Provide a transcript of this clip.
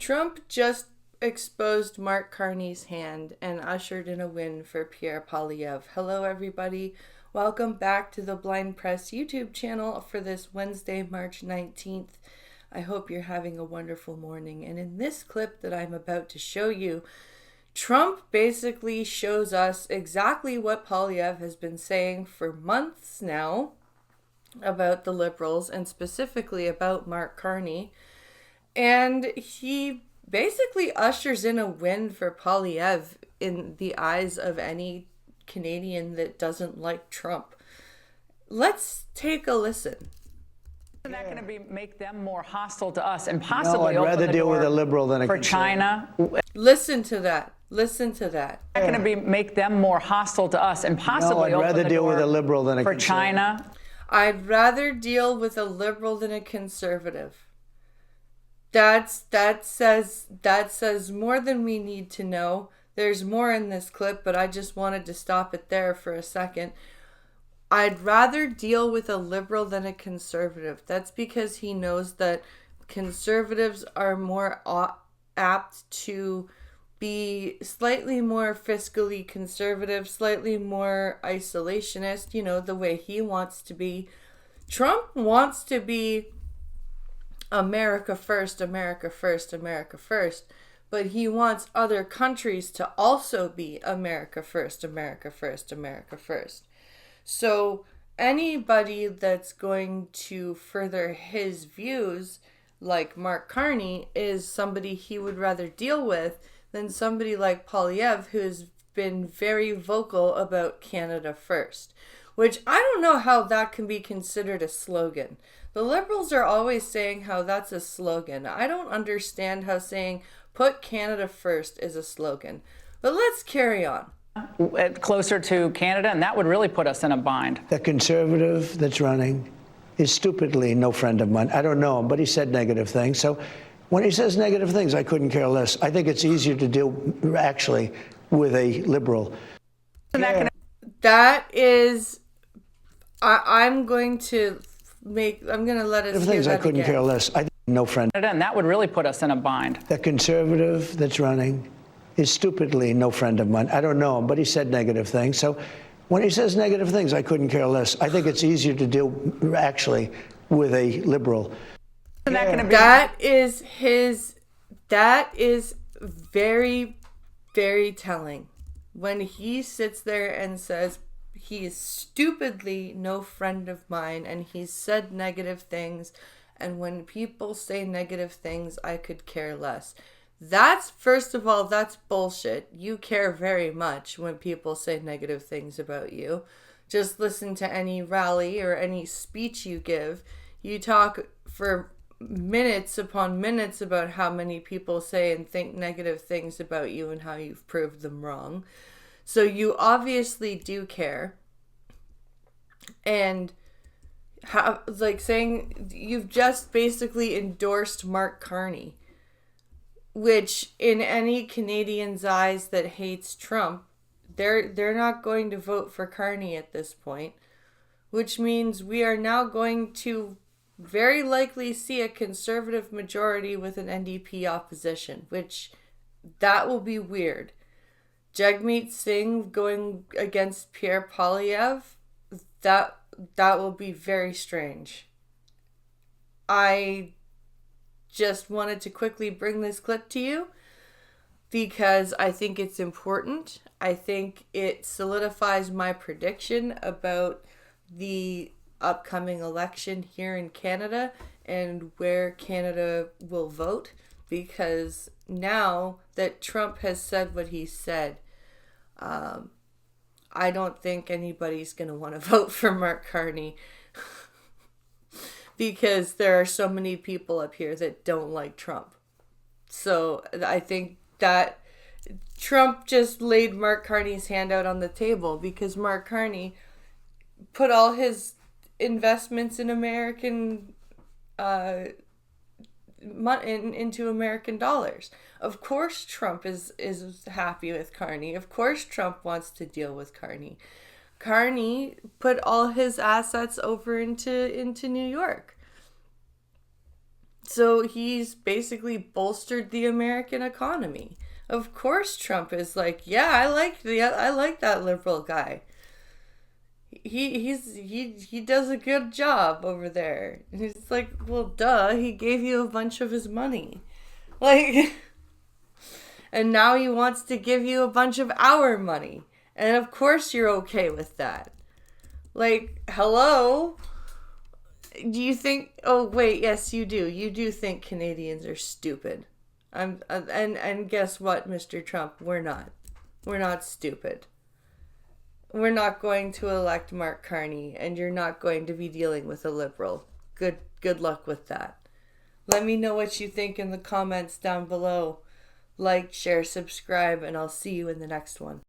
Trump just exposed Mark Carney's hand and ushered in a win for Pierre Poilievre. Hello, everybody. Welcome back to the Blind Press YouTube channel for this Wednesday, March 19th. I hope you're having a wonderful morning. And in this clip that I'm about to show you, Trump basically shows us exactly what Poilievre has been saying for months now about the Liberals and specifically about Mark Carney. And he basically ushers in a win for Poilievre in the eyes of any Canadian that doesn't like Trump. Let's take a listen. Isn't that going to make them more hostile to us and possibly I'd rather deal with a liberal than a for conservative. China? Listen to that. Listen to that. Isn't that going to make them more hostile to us and possibly I'd rather deal with a liberal than a for conservative. China? I'd rather deal with a liberal than a conservative. That says more than we need to know. There's more in this clip, but I just wanted to stop it there for a second. I'd rather deal with a liberal than a conservative. That's because he knows that conservatives are more apt to be slightly more fiscally conservative, slightly more isolationist, the way he wants to be. Trump wants to be America first, America first, America first. But he wants other countries to also be America first, America first, America first. So anybody that's going to further his views, like Mark Carney, is somebody he would rather deal with than somebody like Poilievre, who's been very vocal about Canada first. Which I don't know how that can be considered a slogan. The Liberals are always saying how that's a slogan. I don't understand how saying put Canada first is a slogan. But let's carry on. Closer to Canada, and that would really put us in a bind. The conservative that's running is stupidly no friend of mine. I don't know him, but he said negative things. So when he says negative things, I couldn't care less. I think it's easier to deal, actually, with a liberal. That is, I'm going to let us hear that I couldn't again. care less. I think no friend. And that would really put us in a bind. The conservative that's running is stupidly no friend of mine. I don't know him, but he said negative things. So when he says negative things, I couldn't care less. I think it's easier to deal, actually, with a liberal. That is very, very telling. When he sits there and says he is stupidly no friend of mine and he's said negative things, and when people say negative things, I could care less. First of all, that's bullshit. You care very much when people say negative things about you. Just listen to any rally or any speech you give. You talk for minutes upon minutes about how many people say and think negative things about you and how you've proved them wrong. So you obviously do care. And saying you've just basically endorsed Mark Carney, which in any Canadian's eyes that hates Trump, they're not going to vote for Carney at this point, which means we are now going to very likely see a conservative majority with an NDP opposition, which that will be weird. Jagmeet Singh going against Pierre Poilievre, that will be very strange. I just wanted to quickly bring this clip to you because I think it's important. I think it solidifies my prediction about the upcoming election here in Canada and where Canada will vote, because now that Trump has said what he said, I don't think anybody's going to want to vote for Mark Carney because there are so many people up here that don't like Trump. So I think that Trump just laid Mark Carney's hand out on the table because Mark Carney put all his investments in American into American dollars. Of course Trump is happy with Carney. Of course Trump wants to deal with Carney. Carney put all his assets over into New York. So he's basically bolstered the American economy. Of course Trump is like, yeah, I like that liberal guy. He does a good job over there. And he's like, well, duh, he gave you a bunch of his money. Like, and now he wants to give you a bunch of our money. And of course you're okay with that. Like, hello? Do you think, oh wait, yes you do. You do think Canadians are stupid. And guess what, Mr. Trump? We're not. We're not stupid. We're not going to elect Mark Carney, and you're not going to be dealing with a liberal. Good luck with that. Let me know what you think in the comments down below. Like, share, subscribe, and I'll see you in the next one.